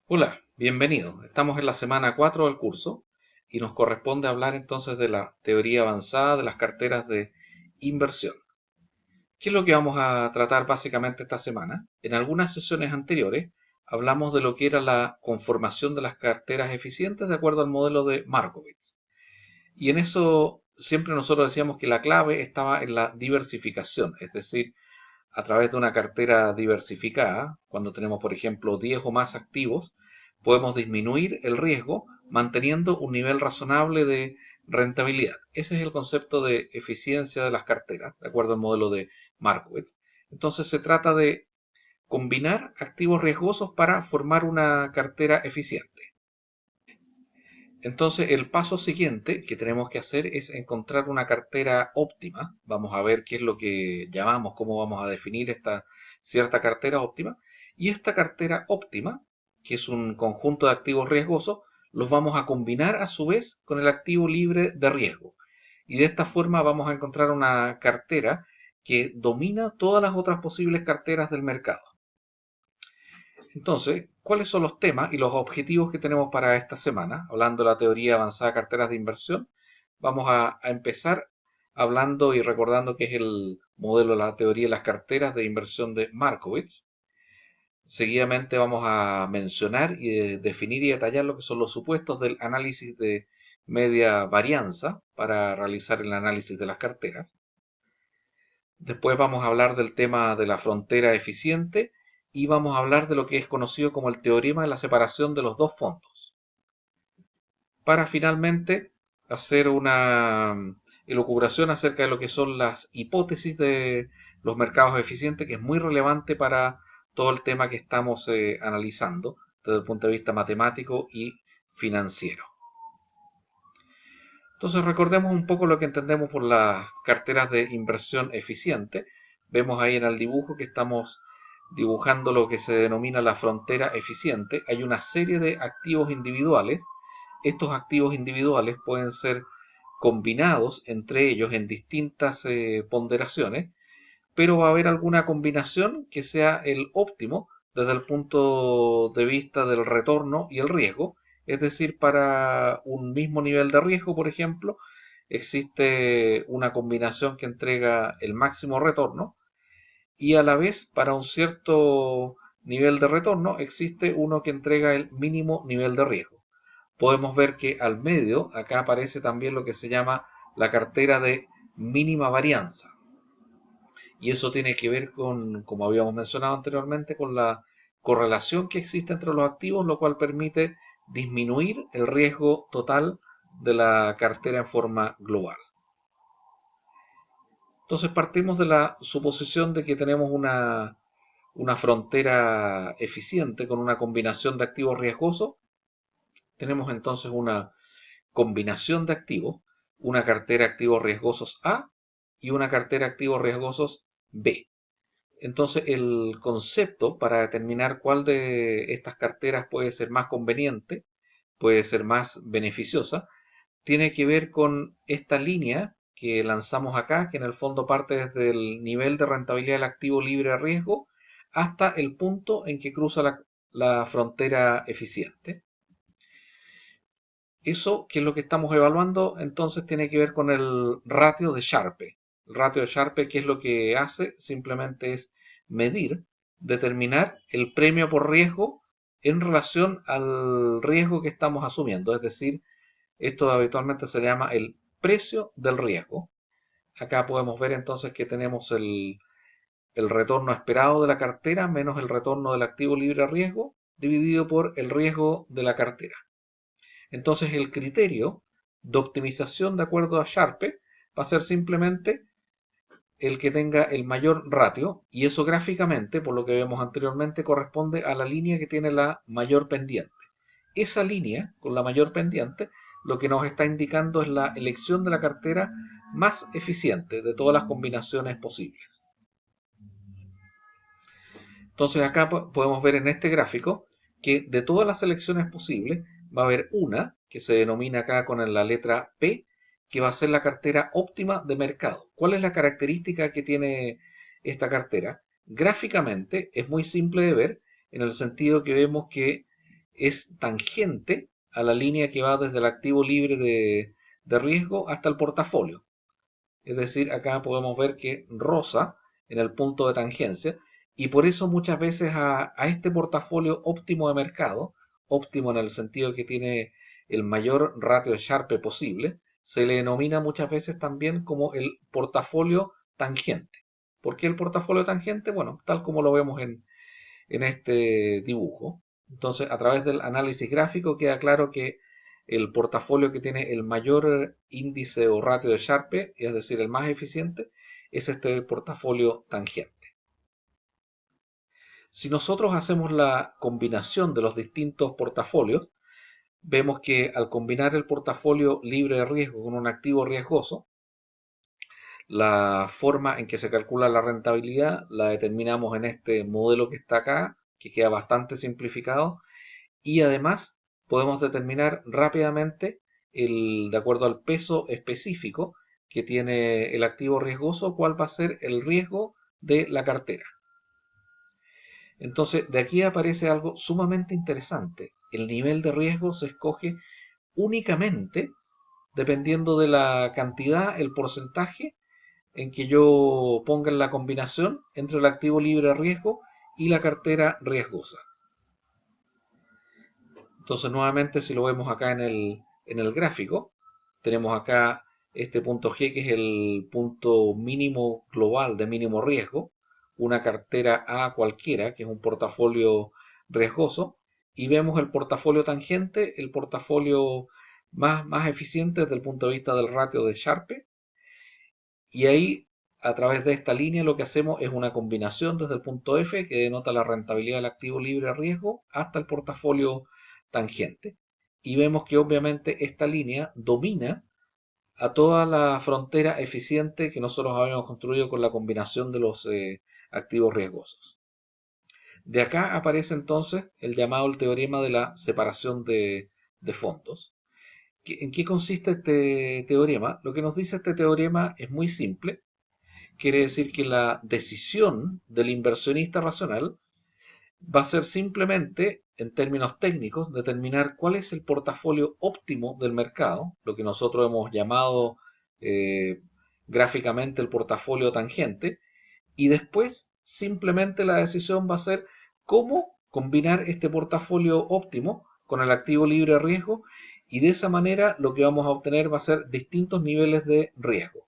Hola, bienvenido. Estamos en la semana 4 del curso y nos corresponde hablar entonces de la teoría avanzada de las carteras de inversión. ¿Qué es lo que vamos a tratar básicamente esta semana? En algunas sesiones anteriores hablamos de lo que era la conformación de las carteras eficientes de acuerdo al modelo de Markowitz. Y en eso siempre nosotros decíamos que la clave estaba en la diversificación, es decir, a través de una cartera diversificada, cuando tenemos, por ejemplo, 10 o más activos, podemos disminuir el riesgo manteniendo un nivel razonable de rentabilidad. Ese es el concepto de eficiencia de las carteras, de acuerdo al modelo de Markowitz. Entonces se trata de combinar activos riesgosos para formar una cartera eficiente. Entonces, el paso siguiente que tenemos que hacer es encontrar una cartera óptima. Vamos a ver qué es lo que llamamos, cómo vamos a definir esta cierta cartera óptima. Y esta cartera óptima, que es un conjunto de activos riesgosos, los vamos a combinar a su vez con el activo libre de riesgo. Y de esta forma vamos a encontrar una cartera que domina todas las otras posibles carteras del mercado. Entonces, ¿cuáles son los temas y los objetivos que tenemos para esta semana? Hablando de la teoría avanzada de carteras de inversión, vamos a empezar hablando y recordando que es el modelo de la teoría de las carteras de inversión de Markowitz. Seguidamente vamos a mencionar y definir y detallar lo que son los supuestos del análisis de media varianza para realizar el análisis de las carteras. Después vamos a hablar del tema de la frontera eficiente y vamos a hablar de lo que es conocido como el teorema de la separación de los dos fondos. Para finalmente hacer una elucubración acerca de lo que son las hipótesis de los mercados eficientes, que es muy relevante para todo el tema que estamos analizando desde el punto de vista matemático y financiero. Entonces recordemos un poco lo que entendemos por las carteras de inversión eficiente. Vemos ahí en el dibujo que estamos dibujando lo que se denomina la frontera eficiente. Hay una serie de activos individuales. Estos activos individuales pueden ser combinados entre ellos en distintas ponderaciones, pero va a haber alguna combinación que sea el óptimo desde el punto de vista del retorno y el riesgo. Es decir, para un mismo nivel de riesgo, por ejemplo, existe una combinación que entrega el máximo retorno y a la vez para un cierto nivel de retorno existe uno que entrega el mínimo nivel de riesgo. Podemos ver que al medio acá aparece también lo que se llama la cartera de mínima varianza. Y eso tiene que ver con, como habíamos mencionado anteriormente, con la correlación que existe entre los activos, lo cual permite disminuir el riesgo total de la cartera en forma global. Entonces partimos de la suposición de que tenemos una frontera eficiente con una combinación de activos riesgosos. Tenemos entonces una combinación de activos, una cartera de activos riesgosos A y una cartera de activos riesgosos B. Entonces, el concepto para determinar cuál de estas carteras puede ser más conveniente, puede ser más beneficiosa, tiene que ver con esta línea que lanzamos acá, que en el fondo parte desde el nivel de rentabilidad del activo libre a riesgo hasta el punto en que cruza la frontera eficiente. Eso, que es lo que estamos evaluando, entonces tiene que ver con el ratio de Sharpe. El ratio de Sharpe, ¿qué es lo que hace? Simplemente es medir, determinar el premio por riesgo en relación al riesgo que estamos asumiendo. Es decir, esto habitualmente se llama el precio del riesgo. Acá podemos ver entonces que tenemos el retorno esperado de la cartera menos el retorno del activo libre a riesgo dividido por el riesgo de la cartera. Entonces el criterio de optimización de acuerdo a Sharpe va a ser simplemente el que tenga el mayor ratio y eso gráficamente, por lo que vemos anteriormente, corresponde a la línea que tiene la mayor pendiente. Esa línea con la mayor pendiente lo que nos está indicando es la elección de la cartera más eficiente de todas las combinaciones posibles. Entonces acá podemos ver en este gráfico que de todas las selecciones posibles va a haber una que se denomina acá con la letra P, que va a ser la cartera óptima de mercado. ¿Cuál es la característica que tiene esta cartera? Gráficamente es muy simple de ver en el sentido que vemos que es tangente a la línea que va desde el activo libre de riesgo hasta el portafolio. Es decir, acá podemos ver que roza en el punto de tangencia, y por eso muchas veces a este portafolio óptimo de mercado, óptimo en el sentido que tiene el mayor ratio de Sharpe posible, se le denomina muchas veces también como el portafolio tangente. ¿Por qué el portafolio tangente? Bueno, tal como lo vemos en este dibujo. Entonces, a través del análisis gráfico queda claro que el portafolio que tiene el mayor índice o ratio de Sharpe, es decir, el más eficiente, es este portafolio tangente. Si nosotros hacemos la combinación de los distintos portafolios, vemos que al combinar el portafolio libre de riesgo con un activo riesgoso, la forma en que se calcula la rentabilidad la determinamos en este modelo que está acá, que queda bastante simplificado, y además podemos determinar rápidamente, de acuerdo al peso específico que tiene el activo riesgoso, cuál va a ser el riesgo de la cartera. Entonces, de aquí aparece algo sumamente interesante. El nivel de riesgo se escoge únicamente dependiendo de la cantidad, el porcentaje en que yo ponga en la combinación entre el activo libre de riesgo y la cartera riesgosa. Entonces, nuevamente, si lo vemos acá en el gráfico, tenemos acá este punto G, que es el punto mínimo global de mínimo riesgo, una cartera A cualquiera, que es un portafolio riesgoso, y vemos el portafolio tangente, el portafolio más eficiente desde el punto de vista del ratio de Sharpe, y ahí, a través de esta línea, lo que hacemos es una combinación desde el punto F, que denota la rentabilidad del activo libre de riesgo, hasta el portafolio tangente. Y vemos que obviamente esta línea domina a toda la frontera eficiente que nosotros habíamos construido con la combinación de los activos riesgosos. De acá aparece entonces el llamado el teorema de la separación de fondos. ¿En qué consiste este teorema? Lo que nos dice este teorema es muy simple. Quiere decir que la decisión del inversionista racional va a ser simplemente, en términos técnicos, determinar cuál es el portafolio óptimo del mercado, lo que nosotros hemos llamado eh, gráficamente el portafolio tangente, y después simplemente la decisión va a ser cómo combinar este portafolio óptimo con el activo libre de riesgo, y de esa manera lo que vamos a obtener va a ser distintos niveles de riesgo.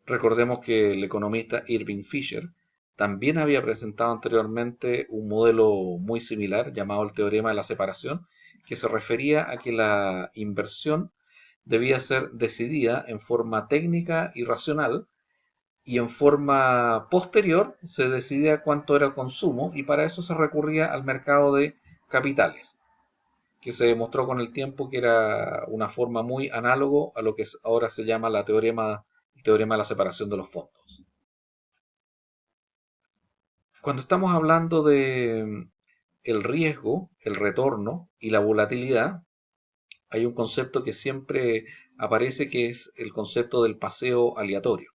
Recordemos que el economista Irving Fisher también había presentado anteriormente un modelo muy similar llamado el teorema de la separación, que se refería a que la inversión debía ser decidida en forma técnica y racional, y en forma posterior se decidía cuánto era el consumo, y para eso se recurría al mercado de capitales, que se demostró con el tiempo que era una forma muy análogo a lo que ahora se llama el teorema de la separación de los fondos. Cuando estamos hablando de el riesgo, el retorno y la volatilidad, hay un concepto que siempre aparece, que es el concepto del paseo aleatorio.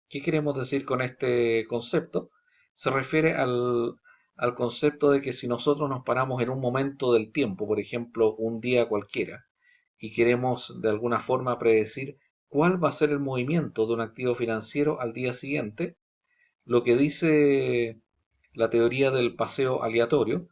¿Qué queremos decir con este concepto? Se refiere al concepto de que si nosotros nos paramos en un momento del tiempo, por ejemplo, un día cualquiera, y queremos de alguna forma predecir cuál va a ser el movimiento de un activo financiero al día siguiente, lo que dice la teoría del paseo aleatorio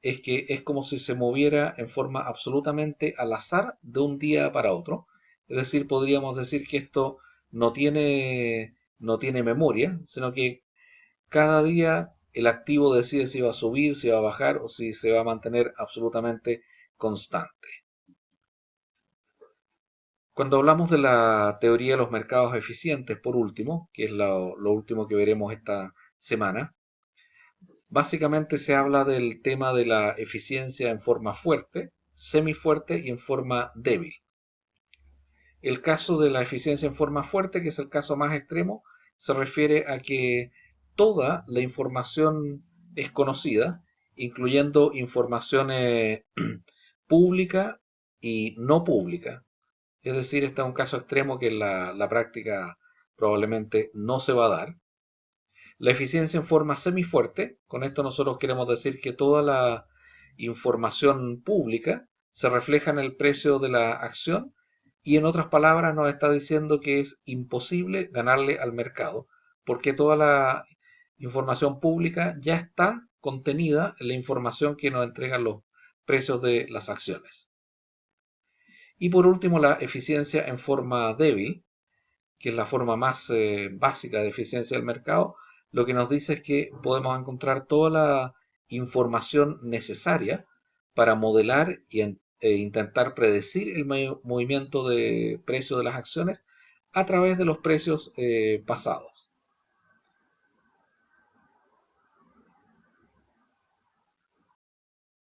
es que es como si se moviera en forma absolutamente al azar de un día para otro. Es decir, podríamos decir que esto no tiene memoria, sino que cada día el activo decide si va a subir, si va a bajar o si se va a mantener absolutamente constante. Cuando hablamos de la teoría de los mercados eficientes, por último, que es lo último que veremos esta semana, básicamente se habla del tema de la eficiencia en forma fuerte, semifuerte y en forma débil. El caso de la eficiencia en forma fuerte, que es el caso más extremo, se refiere a que toda la información es conocida, incluyendo información pública y no pública. Es decir, este es un caso extremo que en la práctica probablemente no se va a dar. La eficiencia en forma semifuerte, con esto nosotros queremos decir que toda la información pública se refleja en el precio de la acción y en otras palabras nos está diciendo que es imposible ganarle al mercado porque toda la información pública ya está contenida en la información que nos entregan los precios de las acciones. Y por último, la eficiencia en forma débil, que es la forma más básica de eficiencia del mercado, lo que nos dice es que podemos encontrar toda la información necesaria para modelar e intentar predecir el movimiento de precio de las acciones a través de los precios pasados.